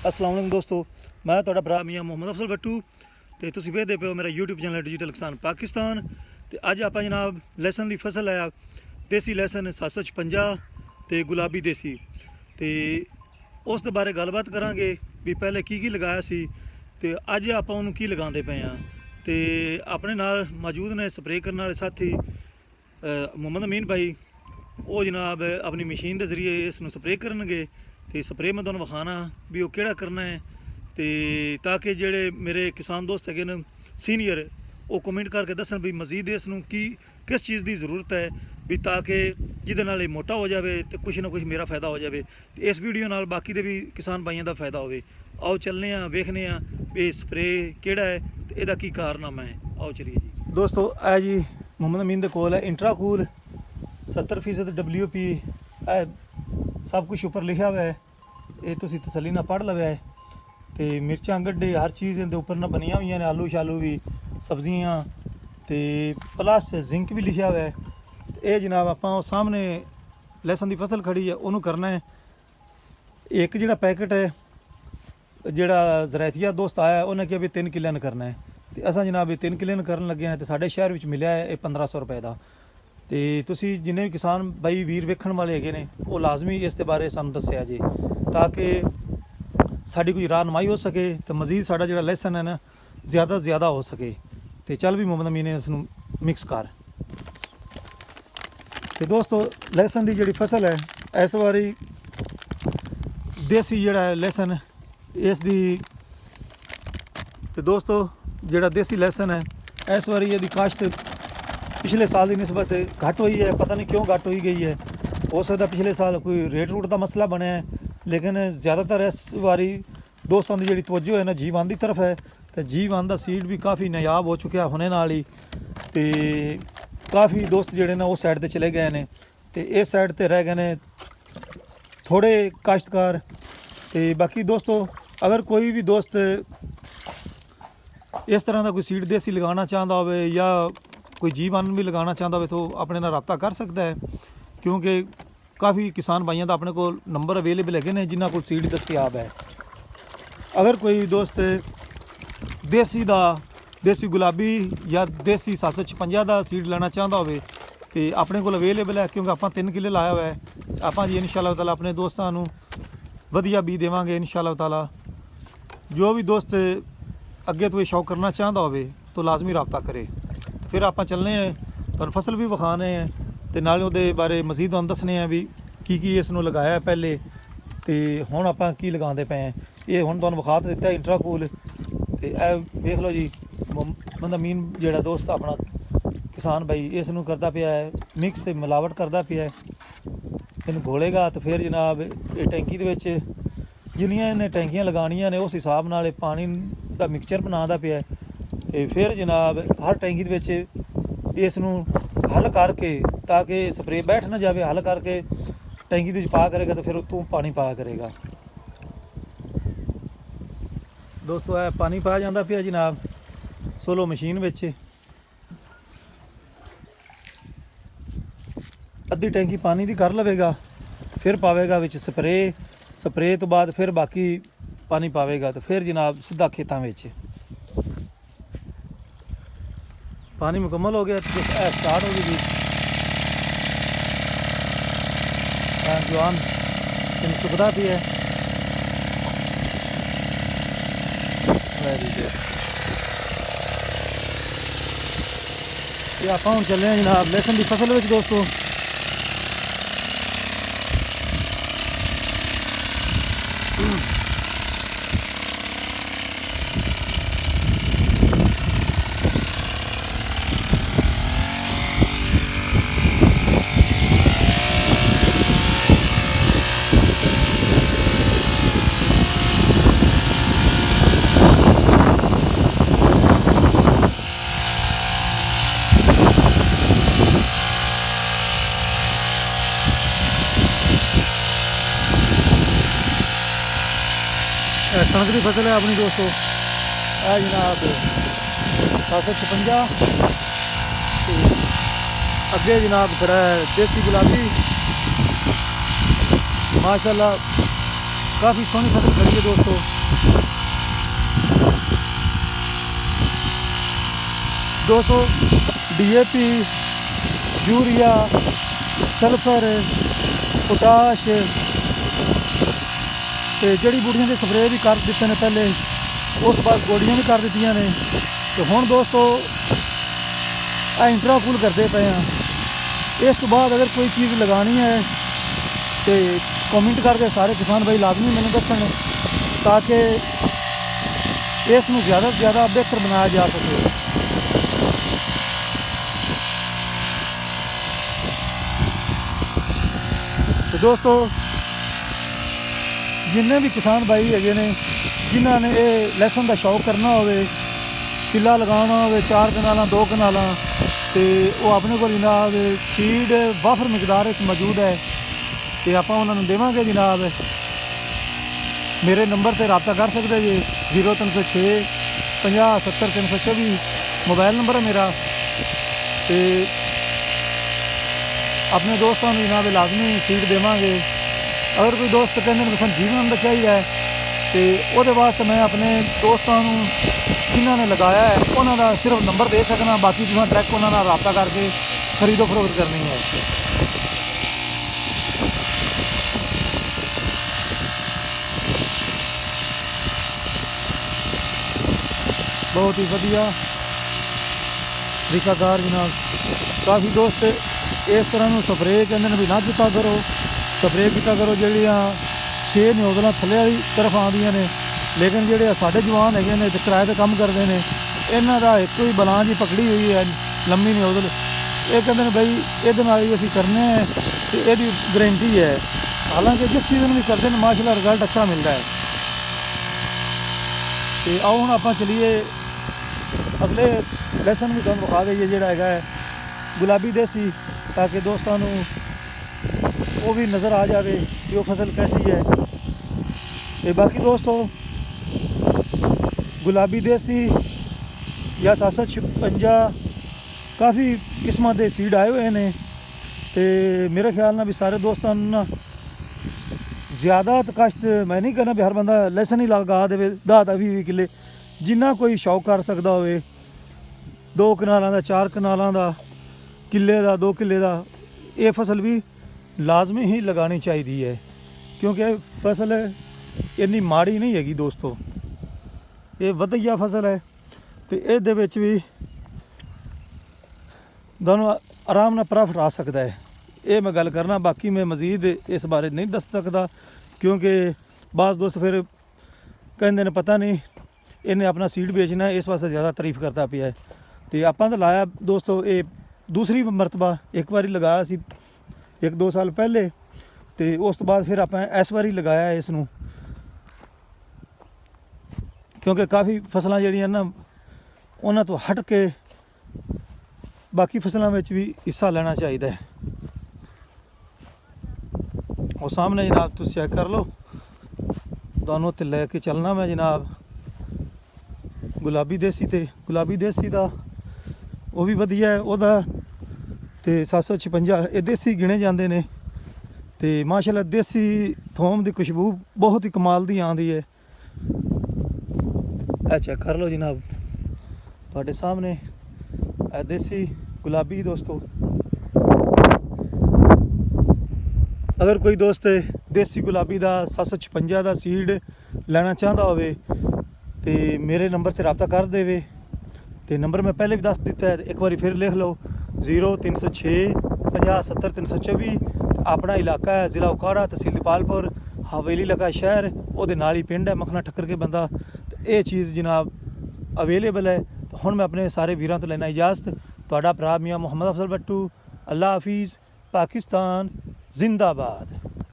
अस्सलाम वालेकुम दोस्तों, मैं तुहाडा भरा मियाँ मुहम्मद अफसल भट्टू ते तुसीं वेखदे पे हो मेरा यूट्यूब चैनल डिजिटल किसान पाकिस्तान। ते अज आपां जनाब लहसन की फसल है, देसी लहसन 756 ते गुलाबी देसी, ते उस दे बारे गलबात करांगे भी पहले की लगाया सी ते अज आपां उहनूं की लगांदे पे हाँ। ते अपने नाल मौजूद ने स्प्रे करने वाले साथी मुहम्मद अमीन भाई, वो जनाब अपनी मशीन के जरिए इसनूं स्प्रे करनगे। तो स्प्रे मैं तुहानूं विखाना भी वो केड़ा करना है, तो ताकि जेड़े मेरे किसान दोस्त है न सीनियर, वो कमेंट करके दसन भी मजीद इसनूं की किस चीज़ की जरूरत है भी ताकि जिहदे नाल मोटा हो जाए तो कुछ ना कुछ मेरा फायदा हो जाए। तो इस वीडियो नाल बाकी दे भी किसान भाइयों का फायदा हो। आओ चलने वेखने भी स्प्रे केड़ा है तो यदा की कारनामा है। आओ चलिए जी दोस्तों। है जी मुहम्मद अमीन दे कोल है इंट्राकूल 70% WP है, सब कुछ उपर लिखा हुआ है, ये तुसीं तसल्ली नाल पढ़ लवे है। तो मिर्चां गड्ढे हर चीज़ इहदे उपर ना बनिया हुई ने, आलू शालू भी, सब्जियां, तो प्लस जिंक भी लिखा हुआ है। ये जनाब आपां सामने लहसन की फसल खड़ी है उन्होंने करना है। एक जिहड़ा पैकेट है जिहड़ा ज़रैतिया दोस्त आया उन्हें कहा भी 3 किले करना है, तो असां जनाब 3 किले करन लगे हैं। तो साढ़े शहर में मिलिया है 1500 रुपए का। तो तुसीं जिन्ने भी किसान भाई वीर वेखण वाले हैगे ने वो लाजमी इस दे बारे सानूं दस्सिया जी, ताकि साड़ी कोई रहनुमाई हो सके तो मजीद साड़ा जिहड़ा लहसन है ना ज़्यादा तो ज़्यादा हो सके। तो चल भी मुहम्मद अमीन ने इसनूं मिक्स कर। तो दोस्तों लहसन की जिहड़ी फसल है इस बारी देसी जिहड़ा है लहसन इसदी, तो दोस्तों जिहड़ा देसी लहसन है इस बारी इहदी काश्त पिछले साल की निस्बत घट हुई है। पता नहीं क्यों घट हुई गई है, हो सकता पिछले साल कोई रेट रूट का मसला बनया है, लेकिन ज़्यादातर इस बारी दोस्तों की जी तवज्जो है ना G1 की तरफ है। तो G1 का सीड भी काफ़ी नायाब हो चुका होने नाल ही, तो काफ़ी दोस्त जोड़े ने उस साइड पर चले गए हैं, तो इस साइड पर रह गए हैं थोड़े काश्तकार। तो बाकी दोस्तों अगर कोई भी दोस्त इस तरह का कोई सीड देसी लगाना चाहता हो या कोई G1 भी लगाना चाहता हो तो अपने नाल रब्ता कर सकता है, क्योंकि काफ़ी किसान भाइयों का अपने को नंबर अवेलेबल है ने जिन्होंने को सीड दस्तियाब है। अगर कोई दोस्त देसी गुलाबी या देसी 756 का सीड लेना चाहता हो तो अपने को अवेलेबल है, क्योंकि आप 3 किले लाया हुआ है। आप जी इंशाअल्लाह ताला अपने दोस्तों को वधिया बी देवांगे इंशाअल्लाह ताला। जो भी दोस्त अगे तो ये शौक करना चाहता हो तो लाजमी रब्ता करे। तो फिर आप चलने हैं पर फसल भी विखाने हैं, तो नाले उहदे बारे मजीद तुहानूं दसने हैं भी की इसनूं लगाया पहले तो हुण आपां की लगांदे पे हैं। ये हुण तुहानूं विखा दिता इंट्राकूल, तो यह वेख लो जी मुहम्मद अमीन जिहड़ा दोस्त अपना किसान भाई इसनूं करदा पिया है, मिक्स मिलावट करदा पिया है। इन्हूं घोलेगा तो फिर जनाब ये टैंकी दे विच जिन्नियां इन्हें टैंकियां लगानियां ने उस हिसाब नाल पानी का मिक्सचर बनादा पिया है। तो फिर जनाब हर टैंकी दे विच इसनूं हल करके ताकि स्प्रे बैठ ना जाए, हल करके टैंकी दे पा करेगा तो फिर तू पानी पाया करेगा। दोस्तों है पानी पाया जाता पिया जनाब सोलो मशीन विच, अद्धी टैंकी पानी की कर लवेगा, फिर पावेगा विच स्प्रे तो बाद फिर बाकी पानी पावेगा, तो फिर जनाब सीधा खेतों में पानी मुकम्मल हो गया तो स्टार्ट हो गई जवान चुकता भी है। आप चले हैं जनाब लहसन की फसल में दोस्तों। कणक की फसल है अपनी दोस्तों, है जनाब 756। अगे जनाब खड़ा है देसी गुलाबी, माशाल्लाह काफ़ी सोहनी फसल खड़ी है दोस्तों। दोस्तों DAP, यूरिया, सल्फर, पोटाश ते जड़ी बूटियां के स्प्रे भी कर दिते ने पहले, उस बाद गोलियां भी कर दित्तियां ने। तो हुण दोस्तों इंट्राकूल करते पे हैं। इस तो बाद अगर कोई चीज़ लगानी है तो कमेंट करके सारे किसान भाई लाजमी मैंने दसन, ताकि इसमें ज़्यादा से ज़्यादा बेहतर बनाया जा सके। तो दोस्तों जिन्ने भी किसान भाई है ने जिन्होंने ये लहसुन का शौक करना हो, किला लगाना हो 4 कनाल 2 कनाल, तो वो अपने को जनाब सीड वाफर मकदार मौजूद है, तो आप उन्होंने देवांगे जनाब। मेरे नंबर पर रब्ता कर सकते जी, 0306 50 70 324 मोबाइल नंबर है मेरा। तो अपने दोस्तों को जनाब लाजमी सीड देवांगे। अगर कोई दोस्त कहते हैं जीवन चाहिए तो वो वास्ते मैं अपने दोस्तों जिन्होंने लगाया है उन्होंने सिर्फ नंबर दे सकना, बाकी तुम डायरैक्ट उन्होंने रब्ता करके खरीदो फरोख्त करनी है। बहुत ही वधिया तरीकाकार जनाब। काफ़ी दोस्त इस तरह स्प्रे कहते भी ना किया करो, स्प्रे किया करो जड़ियाँ 6 नियोजल थले वाली तरफ आदियाँ ने, लेकिन जोड़े साढ़े जवान है ने किराए पर काम करते हैं, इन्हों का एक ही बलां जी पकड़ी हुई है लंबी नियोजल। ये कहते हैं भाई ये असी करने हैं तो यदी गारंटी है। हालांकि जिस सीजन भी करते हैं माशाल्लाह रिजल्ट अच्छा मिलता है। तो आओ हम आप चलीए अगले लहसन भी तुम विखा दईए जोड़ा है गुलाबी देसी, ताकि दोस्तों वो भी नज़र आ जाए कि वो फसल कैसी है। तो बाकी दोस्तों गुलाबी देसी या 756 काफ़ी किस्म के सीड आए हुए हैं। तो मेरे ख्याल ना भी सारे दोस्तों ना ज़्यादा तो काश्त मैं नहीं करना भी हर बंदा लहसन ही लगा दे 10-20 किले, जिन्ना कोई शौक कर सकता हो। 2 कनालों का 4 कनालों का किले का 2 किले का ये फसल भी लाजमी ही लगानी चाहिए है, क्योंकि फसल इन्नी माड़ी नहीं हैगी दोस्तों, ये वधिया फसल है। तो ये भी दोनों आराम नाल प्रॉफिट आ सकता है। ये मैं गल करना, बाकी मैं मजीद इस बारे नहीं दस सकता, क्योंकि बास दोस्त फिर कहते हैं पता नहीं इन्हें अपना सीड बेचना है, इस वास्ते ज़्यादा तारीफ करता पिया है। तो आप तो लाया दोस्तों ये दूसरी मरतबा, एक बारी लगाया सी 1-2 साल पहले, तो उस तो बाद फिर आप इस बारी लगाया है इसनों, क्योंकि काफ़ी फसलां जिहड़ियां ना उन्हां तो हट के बाकी फसलों में भी हिस्सा लेना चाहिए। और सामने जनाब तुम चेक कर लो, दोनों ते लैके चलना मैं जनाब गुलाबी देसी ते गुलाबी देसी का वो भी वधिया है, वह तो 756 ये देसी गिने जाते हैं। तो माशाल्लाह देसी थोम की खुशबू बहुत ही कमाल की आती है। चेक कर लो जनाब थोड़े सामने देसी गुलाबी दोस्तों। अगर कोई दोस्त देसी गुलाबी का 756 का सीड लेना चाहता हो तो मेरे नंबर से रब्ता कर दे। तो नंबर मैं पहले भी दस दिता है, एक बार फिर लिख लो 0306 50 70 324। अपना इलाका है ज़िला उकाड़ा, तहसील दीपालपुर, हवेली लगा शहर, वो नाल ही पिंड है मखना ठक्कर के बंदा। तो ये चीज़ जनाब अवेलेबल है। तो हुण मैं अपने सारे वीरों तो लेना इजाजत। तुहाडा भरा मियाँ मुहम्मद अफजल भट्टू। अल्लाह हाफिज़। पाकिस्तान जिंदाबाद।